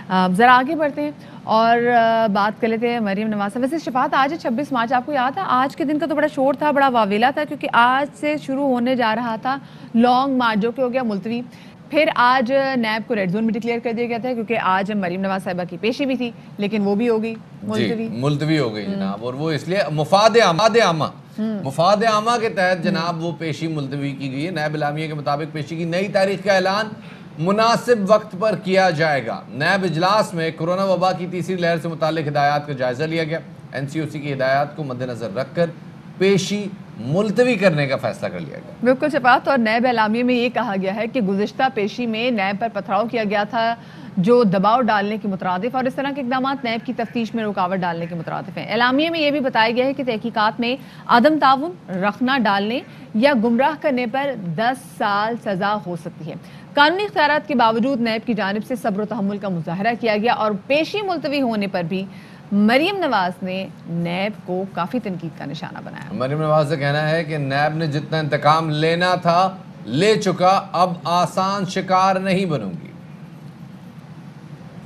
ذرا آگے بڑھتے ہیں اور بات کر لیتے ہیں مریم نواز سے. ویسے شفاعت آج ہے 26 مارچ, آپ کو یاد ہے آج کے دن کا تو بڑا شور تھا, بڑا واویلا تھا, کیونکہ آج سے شروع ہونے جا رہا تھا لانگ مارچ جو کہ ہو گیا ملتوی. پھر آج نیب کو ریڈ زون بھی ڈکلیئر کر دیا گیا تھا کیونکہ آج مریم نواز صاحبہ کی پیشی بھی تھی, لیکن وہ بھی ہو گئی ملتوی ہو گئی جناب, اور وہ اس لیے مفاد عامہ کے تحت جناب وہ پیشی ملتوی کی گئی ہے. نیب اعلامیہ کے مطابق پیشی کی نئی تاریخ کا اعلان مناسب وقت پر کیا جائے گا. نیب اجلاس میں کورونا وبا کی تیسری لہر سے متعلق ہدایات کا جائزہ لیا گیا. NCOC کی ہدایات کو مد نظر رکھ کر پیشی ملتوی کرنے کا فیصلہ کر لیا گیا. بالکل شفاعت, اور نیب اعلامیہ میں یہ کہا گیا ہے کہ گزشتہ پیشی میں نیب پر پتھراؤ کیا گیا تھا جو دباؤ ڈالنے کے مترادف, اور اس طرح کے اقدامات نیب کی تفتیش میں رکاوٹ ڈالنے کے مترادف ہیں. اعلامیہ میں یہ بھی بتایا گیا ہے کہ تحقیقات میں عدم تعاون, رخنہ ڈالنے یا گمراہ کرنے پر 10 سال سزا ہو سکتی ہے. قانونی اختیارات کے باوجود نیب کی جانب سے صبر و تحمل کا مظاہرہ کیا گیا, اور پیشی ملتوی ہونے پر بھی مریم نواز نے نیب کو کافی تنقید کا نشانہ بنایا. مریم نواز کا کہنا ہے کہ نیب نے جتنا انتقام لینا تھا لے چکا, اب آسان شکار نہیں بنوں گی.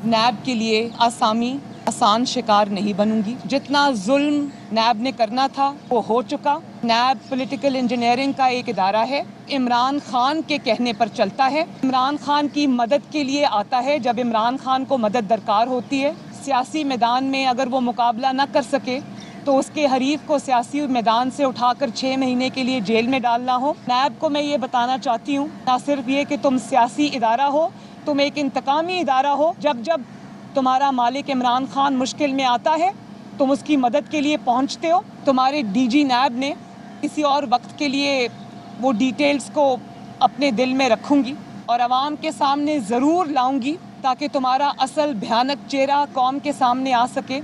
نیب کے لیے آسان شکار نہیں بنوں گی. جتنا ظلم نیب نے کرنا تھا وہ ہو چکا. نیب پولیٹیکل انجینئرنگ کا ایک ادارہ ہے, عمران خان کے کہنے پر چلتا ہے, عمران خان کی مدد کے لیے آتا ہے جب عمران خان کو مدد درکار ہوتی ہے. سیاسی میدان میں اگر وہ مقابلہ نہ کر سکے تو اس کے حریف کو سیاسی میدان سے اٹھا کر 6 مہینے کے لیے جیل میں ڈالنا ہو. نیب کو میں یہ بتانا چاہتی ہوں, نہ صرف یہ کہ تم سیاسی ادارہ ہو, تم ایک انتقامی ادارہ ہو. جب تمہارا مالک عمران خان مشکل میں آتا ہے تم اس کی مدد کے لیے پہنچتے ہو. تمہارے DG نیب نے کسی اور وقت کے لیے وہ ڈیٹیلز کو اپنے دل میں رکھوں گی اور عوام کے سامنے ضرور لاؤں گی تاکہ تمہارا اصل بھیانک چہرہ قوم کے سامنے آ سکے.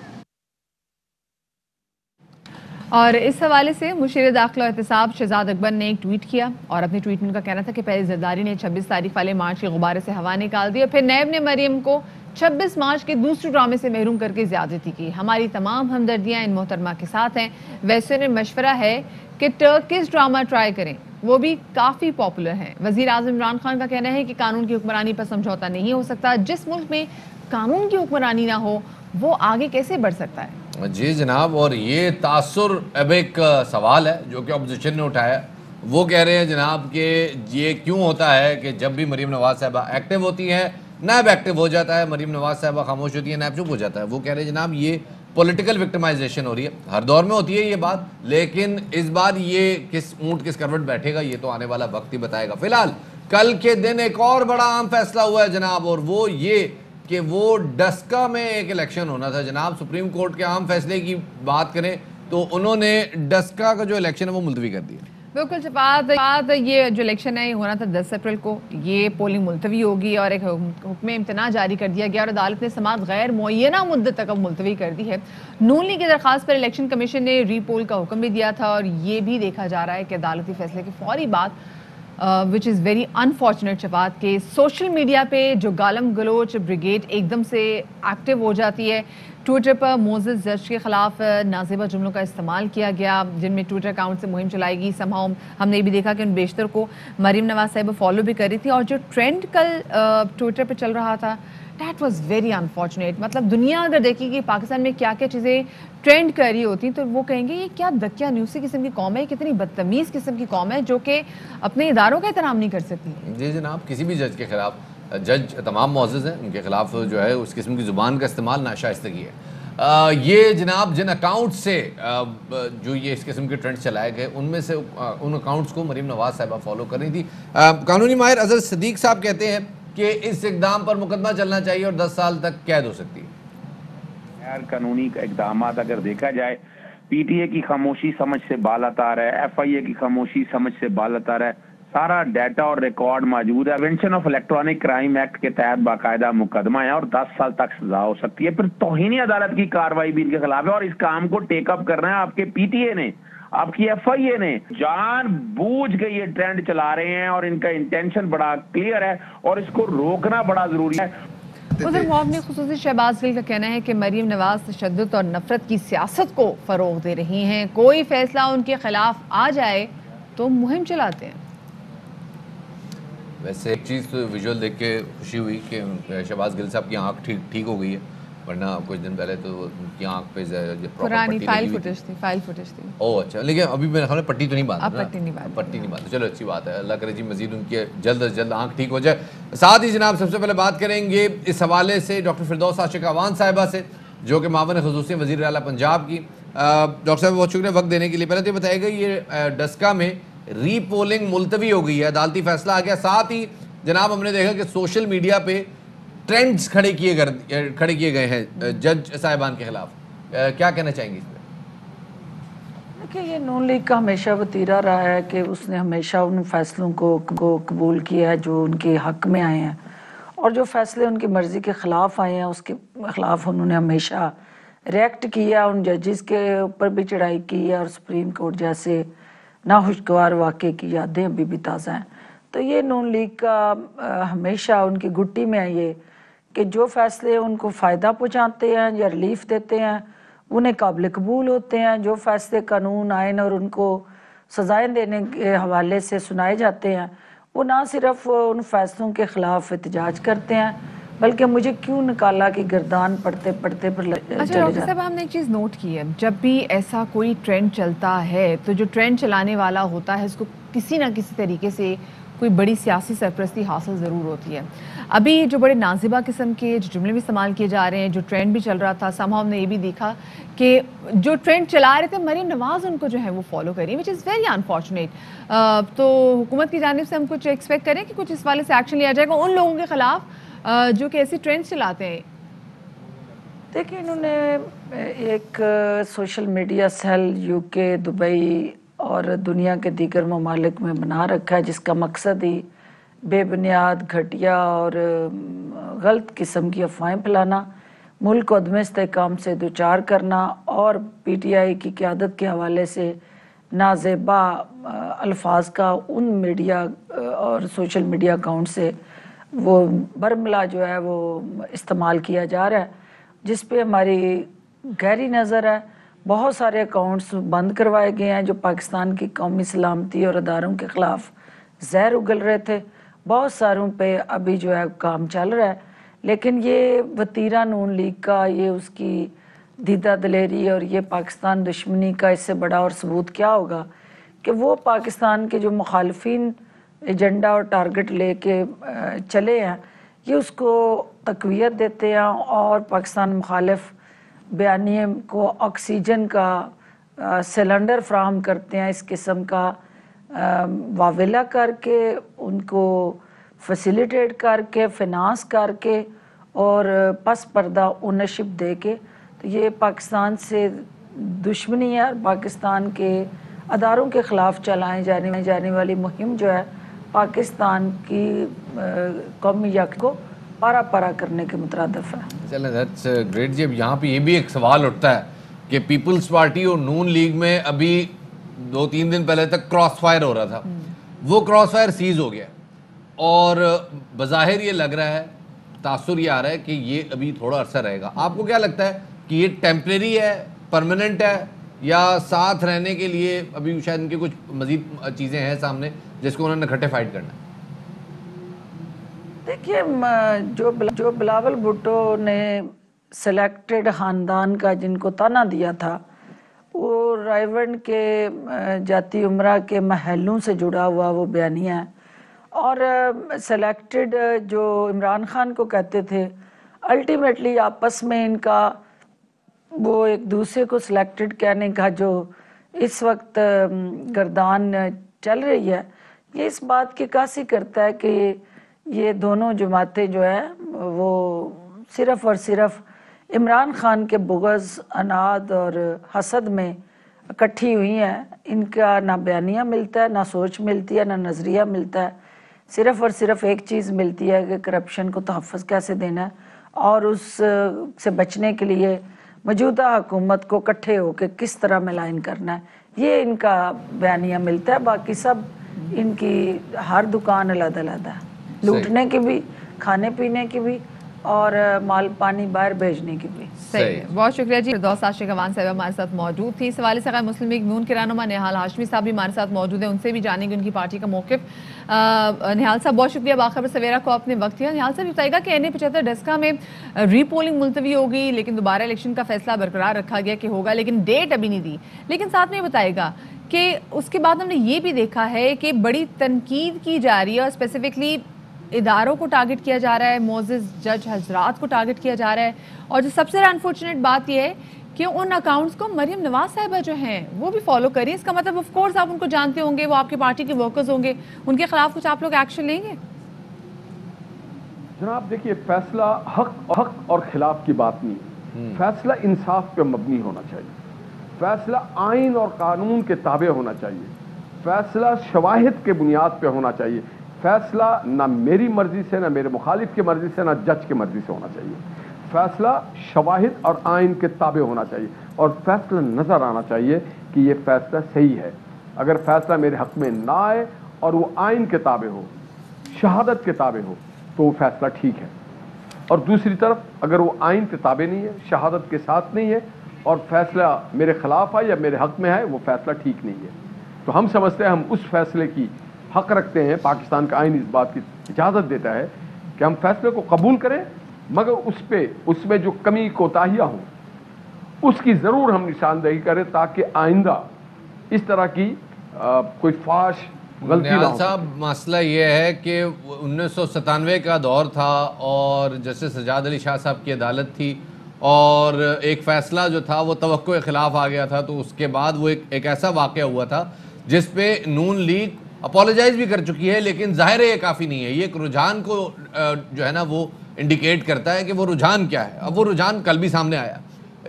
اور اس حوالے سے مشیر داخلہ و احتساب شہزاد اکبر نے ایک ٹویٹ کیا, اور اپنے ٹویٹ میں ان کا کہنا تھا کہ پہلے زرداری نے 26 تاریخ والے مارچ کے غبارے سے ہوا نکال دی, اور پھر نیب نے مریم کو 26 مارچ کے دوسرے ڈرامے سے محروم کر کے زیادتی کی. ہماری تمام ہمدردیاں ان محترمہ کے ساتھ ہیں. ویسے انہیں مشورہ ہے کہ ٹرکش ڈرامہ ٹرائی کریں, وہ بھی کافی پاپولر ہیں. وزیر اعظم عمران خان کا کہنا ہے کہ قانون کی حکمرانی پر سمجھوتا نہیں ہو سکتا. جس ملک میں قانون کی حکمرانی نہ ہو وہ آگے کیسے بڑھ سکتا ہے؟ جی جناب, اور یہ تاثر اب ایک سوال ہے جو کہ اپوزیشن نے اٹھایا. وہ کہہ رہے ہیں جناب کہ یہ کیوں ہوتا ہے کہ جب بھی مریم نواز صاحبہ ایکٹیو ہوتی ہیں نیب ایکٹیو ہو جاتا ہے, مریم نواز صاحبہ خاموش ہوتی ہے نیب چپ ہو جاتا ہے. وہ کہہ رہے ہیں جناب یہ پولیٹیکل وکٹمائزیشن ہو رہی ہے, ہر دور میں ہوتی ہے یہ بات, لیکن اس بار یہ کس اونٹ کس کروٹ بیٹھے گا یہ تو آنے والا وقت ہی بتائے گا. فی الحال کل کے دن ایک اور بڑا اہم فیصلہ ہوا ہے جناب, اور وہ یہ کہ وہ ڈسکا میں ایک الیکشن ہونا تھا جناب. سپریم کورٹ کے اہم فیصلے کی بات کریں تو انہوں نے ڈسکا کا جو الیکشن ہے وہ ملتوی کر دیا. بالکل شفاعت, یہ جو الیکشن ہے یہ ہونا تھا 10 اپریل کو, یہ پولنگ ملتوی ہوگی اور ایک حکم امتناع جاری کر دیا گیا, اور عدالت نے سماعت غیر معینہ مدت تک اب ملتوی کر دی ہے. نون لیگ کی درخواست پر الیکشن کمیشن نے ری پول کا حکم بھی دیا تھا, اور یہ بھی دیکھا جا رہا ہے کہ عدالتی فیصلے کی فوری بعد وچ از ویری انفارچونیٹ شفاعت کے سوشل میڈیا پہ جو گالم گلوچ بریگیڈ ایک دم سے ایکٹیو ہو جاتی ہے. ٹویٹر پر موزز جج کے خلاف نازیبہ جملوں کا استعمال کیا گیا جن میں ٹویٹر اکاؤنٹ سے مہم چلائی گئی. ہم نے یہ بھی دیکھا کہ ان بیشتر کو مریم نواز صاحب فالو بھی کر رہی تھی, اور جو ٹرینڈ کل ٹویٹر پہ چل رہا تھا دیٹ واز ویری انفارچونیٹ. مطلب دنیا اگر دیکھے کہ پاکستان میں کیا کیا چیزیں ٹرینڈ کر رہی ہوتی تو وہ کہیں گے یہ کیا دکیا نیوسی قسم کی قوم ہے, کتنی بدتمیز قسم کی قوم ہے جو کہ اپنے اداروں کا احترام نہیں کر سکتی. جی جناب, کسی بھی جج کے خلاف, جج تمام معزز ہیں, ان کے خلاف جو ہے اس قسم کی زبان کا استعمال ناشائستگی ہے. یہ جناب جن اکاؤنٹ سے جو یہ اس قسم کے ٹرینڈ چلائے گئے ان میں سے ان اکاؤنٹس کو مریم نواز صاحبہ فالو کر رہی تھی. قانونی ماہر اظہر صدیق صاحب کہتے ہیں کہ اس اقدام پر مقدمہ چلنا چاہیے اور 10 سال تک قید ہو سکتی ہے. غیر قانونی اقدامات اگر دیکھا جائے, PTA کی خاموشی سمجھ سے بالاتر ہے, FIA کی خاموشی سمجھ سے بالاتر ہے, سارا ڈیٹا اور ریکارڈ موجود ہے. Prevention of electronic crime act کے تحت باقاعدہ مقدمہ ہے اور 10 سال تک سزا ہو سکتی ہے. پھر توہین عدالت کی کارروائی بھی ان کے خلاف ہے, اور اس کام کو ٹیک اپ کرنا ہے آپ کے PTA نے, آپ کی FIA نے. جان بوجھ کے یہ ٹرینڈ چلا رہے ہیں اور ان کا انٹینشن بڑا کلیئر ہے اور اس کو روکنا بڑا ضروری ہے. ادھر معاون خصوصی شہباز گل کا کہنا ہے کہ مریم نواز تشدد اور نفرت کی سیاست کو فروغ دے رہی ہیں, کوئی فیصلہ ان کے خلاف آ جائے تو مہم چلاتے ہیں. ویسے ایک چیز تو ویژول دیکھ کے خوشی ہوئی کہ شہباز گل صاحب کی آنکھ ٹھیک ہو گئی ہے، ورنہ کچھ دن پہلے تو ان کی آنکھ پہ پرانی فائل فوٹیج تھی. اوہ اچھا، لیکن ابھی میرے خیال میں پٹی تو نہیں باندھی نا؟ پٹی نہیں باندھی. چلو اچھی بات ہے، اللہ کرے جی مزید ان کی جلد از جلد آنکھ ٹھیک ہو جائے. ساتھ ہی جناب سب سے پہلے بات کریں گے اس حوالے سے ڈاکٹر فردوس عاشق اعوان صاحبہ سے، جو کہ معاون خصوصی وزیر اعلیٰ پنجاب کی. ڈاکٹر صاحب بہت شکریہ وقت دینے کے لیے. پہلے تو یہ بتائیے گا یہ ڈسکا میں ری پولنگ ملتوی ہو گئی ہے، عدالتی فیصلہ آ گیا. ساتھ ہی جناب ہم نے دیکھا کہ سوشل میڈیا پہ ٹرینڈز کھڑے کیے گئے ہیں جج صاحبان کے خلاف. کیا کہنا چاہیں گے اس پہ؟ دیکھیں یہ نون لیگ کا ہمیشہ وتیرہ رہا ہے کہ اس نے ہمیشہ ان فیصلوں کو قبول کیا ہے جو ان کے حق میں آئے ہیں، اور جو فیصلے ان کی مرضی کے خلاف آئے ہیں اس کے خلاف انہوں نے ہمیشہ ریئیکٹ کیا. ان ججز کے اوپر بھی چڑھائی کی ہے، اور سپریم کورٹ جیسے ناخوشگوار واقعے کی یادیں ابھی بھی تازہ ہیں. تو یہ نون لیگ کا ہمیشہ ان کی گٹی میں ہے یہ کہ جو فیصلے ان کو فائدہ پہنچاتے ہیں یا ریلیف دیتے ہیں انہیں قابل قبول ہوتے ہیں. جو فیصلے قانون آئین اور ان کو سزائیں دینے کے حوالے سے سنائے جاتے ہیں وہ نہ صرف ان فیصلوں کے خلاف احتجاج کرتے ہیں بلکہ مجھے کیوں نکالا کہ گردان پڑتے پڑتے پر اچھا ڈاکٹر صاحب ہم نے ایک چیز نوٹ کی ہے، جب بھی ایسا کوئی ٹرینڈ چلتا ہے تو جو ٹرینڈ چلانے والا ہوتا ہے اس کو کسی نہ کسی طریقے سے کوئی بڑی سیاسی سرپرستی حاصل ضرور ہوتی ہے. ابھی جو بڑے نازبہ قسم کے جو جملے بھی استعمال کیے جا رہے ہیں، جو ٹرینڈ بھی چل رہا تھا، سمہاؤ ہم نے یہ بھی دیکھا کہ جو ٹرینڈ چلا رہے تھے مریم نواز ان کو جو ہے وہ فالو کر رہی ہے، وچ از ویری انفارچونیٹ. تو حکومت کی جانب سے ہم کچھ ایکسپیکٹ کریں کہ کچھ اس والے سے ایکشن لیا جائے گا ان لوگوں کے خلاف جو کہ ایسی ٹرینڈ چلاتے ہیں؟ دیکھیں انہوں نے ایک سوشل میڈیا سیل یو کے، دبئی اور دنیا کے دیگر ممالک میں بنا رکھا ہے جس کا مقصد ہی بے بنیاد، گھٹیا اور غلط قسم کی افواہیں پھیلانا، ملک کو عدم استحکام سے دوچار کرنا، اور پی ٹی آئی کی قیادت کے حوالے سے نازیبا الفاظ کا ان میڈیا اور سوشل میڈیا اکاؤنٹ سے وہ برملا جو ہے وہ استعمال کیا جا رہا ہے، جس پہ ہماری گہری نظر ہے. بہت سارے اکاؤنٹس بند کروائے گئے ہیں جو پاکستان کی قومی سلامتی اور اداروں کے خلاف زہر اگل رہے تھے. بہت ساروں پہ ابھی جو ہے کام چل رہا ہے، لیکن یہ وتیرہ نون لیگ کا، یہ اس کی دیدہ دلیری اور یہ پاکستان دشمنی کا اس سے بڑا اور ثبوت کیا ہوگا کہ وہ پاکستان کے جو مخالفین ایجنڈا اور ٹارگٹ لے کے چلے ہیں یہ اس کو تقویت دیتے ہیں اور پاکستان مخالف بیانیے کو آکسیجن کا سلنڈر فراہم کرتے ہیں، اس قسم کا واویلا کر کے، ان کو فیسیلیٹیٹ کر کے، فنانس کر کے اور پس پردہ اونرشپ دے کے. تو یہ پاکستان سے دشمنی ہے اور پاکستان کے اداروں کے خلاف چلائے جانے والی مہم جو ہے پاکستان کی قومی یک کو پارا پارا کرنے کے مترادف ہے. چلیں دیٹس گریٹ جی. اب یہاں پہ یہ بھی ایک سوال اٹھتا ہے کہ پیپلز پارٹی اور نون لیگ میں ابھی 2-3 دن پہلے تک کراس فائر ہو رہا تھا، وہ کراس فائر سیز ہو گیا اور بظاہر یہ لگ رہا ہے، تاثر یہ آ رہا ہے کہ یہ ابھی تھوڑا عرصہ رہے گا. آپ کو کیا لگتا ہے کہ یہ ٹیمپریری ہے، پرماننٹ ہے، یا ساتھ رہنے کے لیے ابھی شاید ان کے کچھ مزید چیزیں ہیں سامنے جس کو انہوں نے کھٹے فائٹ کرنا ہے؟ دیکھیے جو بلاول بھٹو نے سلیکٹڈ خاندان کا جن کو تانا دیا تھا وہ رائیونڈ کے جاتی عمرہ کے محلوں سے جڑا ہوا وہ بیانیہ ہے، اور سلیکٹڈ جو عمران خان کو کہتے تھے الٹیمیٹلی آپس میں ان کا وہ ایک دوسرے کو سلیکٹڈ کہنے کا جو اس وقت گردان چل رہی ہے، یہ اس بات کی عکاسی کرتا ہے کہ یہ دونوں جماعتیں جو ہیں وہ صرف اور صرف عمران خان کے بغض، اناد اور حسد میں اکٹھی ہوئی ہیں. ان کا نہ بیانیہ ملتا ہے، نہ سوچ ملتی ہے، نہ نظریہ ملتا ہے. صرف اور صرف ایک چیز ملتی ہے کہ کرپشن کو تحفظ کیسے دینا ہے اور اس سے بچنے کے لیے موجودہ حکومت کو اکٹھے ہو کے کس طرح ملائن کرنا ہے. یہ ان کا بیانیہ ملتا ہے. باقی سب ان کی ہر دکان علیحدہ علیحدہ ہے، لوٹنے کی بھی، کھانے پینے کی بھی اور مال پانی باہر بھیجنے کی بھی. صحیح. بہت شکریہ جی. فردوس عاشق اوان صاحب ہمارے ساتھ موجود تھی. اس حوالے سے غیر مسلم لیگ نون کے رہنما نہال ہاشمی صاحب بھی ہمارے ساتھ موجود ہیں, ان سے بھی جانیں گے ان کی پارٹی کا موقف. نہال صاحب بہت شکریہ باخبر سویرا کو آپ نے وقت دیا. نہال صاحب بتائیے گا کہ NA-75 ڈسکا میں ری پولنگ ملتوی ہوگی لیکن دوبارہ الیکشن کا فیصلہ برقرار رکھا گیا کہ ہوگا, لیکن ڈیٹ ابھی نہیں دی. لیکن ساتھ میں بتائے گا کہ اس کے بعد ہم نے یہ بھی دیکھا ہے کہ بڑی تنقید کی جا رہی ہے اور اسپیسیفکلی اداروں کو ٹارگٹ کیا جا رہا ہے, معزز جج حضرات کو ٹارگٹ کیا جا رہا ہے, اور جو سب سے انفارچونیٹ بات یہ ہے کہ ان اکاؤنٹس کو مریم نواز صاحبہ جو ہیں وہ بھی فالو کریں. اس کا مطلب آف کورس آپ ان کو جانتے ہوں گے, وہ آپ کی پارٹی کے ورکرز ہوں گے, ان کے خلاف کچھ آپ لوگ ایکشن لیں گے؟ جناب دیکھیے, فیصلہ حق اور خلاف کی بات نہیں, فیصلہ انصاف پہ مبنی ہونا چاہیے, فیصلہ آئین اور قانون کے تابع ہونا چاہیے, فیصلہ شواہد کے بنیاد پہ ہونا چاہیے. فیصلہ نہ میری مرضی سے, نہ میرے مخالف کی مرضی سے, نہ جج کی مرضی سے ہونا چاہیے. فیصلہ شواہد اور آئین کے تابع ہونا چاہیے, اور فیصلہ نظر آنا چاہیے کہ یہ فیصلہ صحیح ہے. اگر فیصلہ میرے حق میں نہ آئے اور وہ آئین کے تابع ہو, شہادت کے تابع ہو, تو وہ فیصلہ ٹھیک ہے. اور دوسری طرف اگر وہ آئین کے تابع نہیں ہے, شہادت کے ساتھ نہیں ہے, اور فیصلہ میرے خلاف ہے یا میرے حق میں ہے, وہ فیصلہ ٹھیک نہیں ہے. تو ہم سمجھتے ہیں ہم اس فیصلے کی حق رکھتے ہیں, پاکستان کا آئین اس بات کی اجازت دیتا ہے کہ ہم فیصلے کو قبول کریں, مگر اس میں جو کمی کوتاہیاں ہوں اس کی ضرور ہم نشاندہی کریں تاکہ آئندہ اس طرح کی کوئی فاش غلطی نہ ہو. صاحب مسئلہ یہ ہے کہ 1997 کا دور تھا اور جسٹس سجاد علی شاہ صاحب کی عدالت تھی, اور ایک فیصلہ جو تھا وہ توقع کے خلاف آ گیا تھا. تو اس کے بعد وہ ایک ایسا واقعہ ہوا تھا جس پہ نون لیگ اپولوجائز بھی کر چکی ہے, لیکن ظاہر ہے یہ کافی نہیں ہے. یہ ایک رجحان کو جو ہے نا وہ انڈیکیٹ کرتا ہے کہ وہ رجحان کیا ہے. اب وہ رجحان کل بھی سامنے آیا,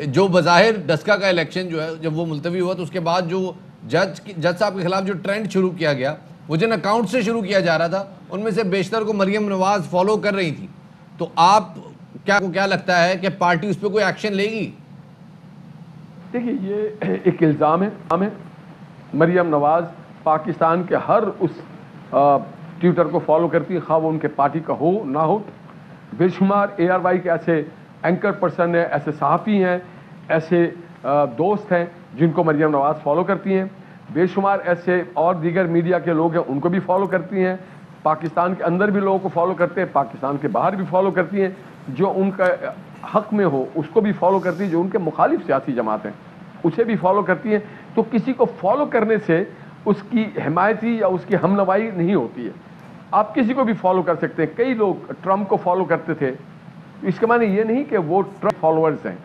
جو بظاہر ڈسکا کا الیکشن جو ہے جب وہ ملتوی ہوا تو اس کے بعد جو جج صاحب کے خلاف جو ٹرینڈ شروع کیا گیا وہ جن اکاؤنٹ سے شروع کیا جا رہا تھا ان میں سے بیشتر کو مریم نواز فالو کر رہی تھی. تو آپ کیا لگتا ہے کہ پارٹی اس پہ کوئی ایکشن لے گی؟ دیکھیے, یہ ایک الزام ہے. مریم نواز پاکستان کے ہر اس ٹویٹر کو فالو کرتی ہے, خواہ وہ ان کے پارٹی کا ہو نہ ہو. بے شمار ARY کے ایسے اینکر پرسن ہیں, ایسے صحافی ہیں, ایسے دوست ہیں جن کو مریم نواز فالو کرتی ہیں. بے شمار ایسے اور دیگر میڈیا کے لوگ ہیں, ان کو بھی فالو کرتی ہیں. پاکستان کے اندر بھی لوگوں کو فالو کرتے ہیں, پاکستان کے باہر بھی فالو کرتی ہیں. جو ان کا حق میں ہو اس کو بھی فالو کرتی ہیں, جو ان کے مخالف سیاسی جماعت ہیں اسے بھی فالو کرتی ہیں. تو کسی کو فالو کرنے سے اس کی حمایتی یا اس کی ہمنوائی نہیں ہوتی ہے. آپ کسی کو بھی فالو کر سکتے ہیں. کئی لوگ ٹرمپ کو فالو کرتے تھے, اس کے معنی یہ نہیں کہ وہ ٹرمپ فالوورز ہیں.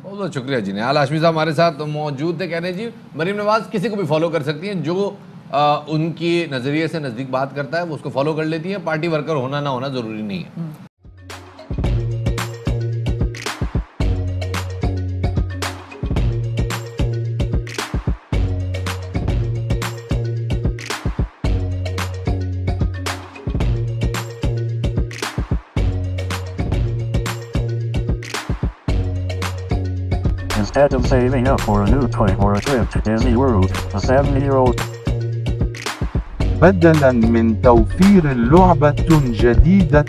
بہت بہت شکریہ جی. نہال ہاشمی صاحب ہمارے ساتھ موجود تھے. کہنے جی مریم نواز کسی کو بھی فالو کر سکتی ہیں, جو ان کی نظریے سے نزدیک بات کرتا ہے وہ اس کو فالو کر لیتی ہیں. پارٹی ورکر ہونا نہ ہونا ضروری نہیں ہے. Instead of saving up for a new toy or a trip to Disney World, a 70-year-old بدلاً من توفير لعبة جديدة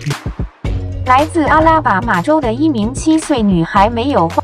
来自阿拉巴马州的一名7岁女孩没有花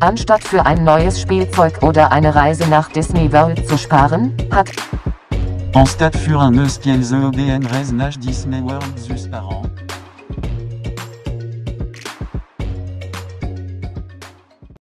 Anstatt für ein neues Spielzeug oder eine Reise nach Disney World zu sparen, hat En stade für un eus qu'elles EDN Reise nach Disney World zus par an.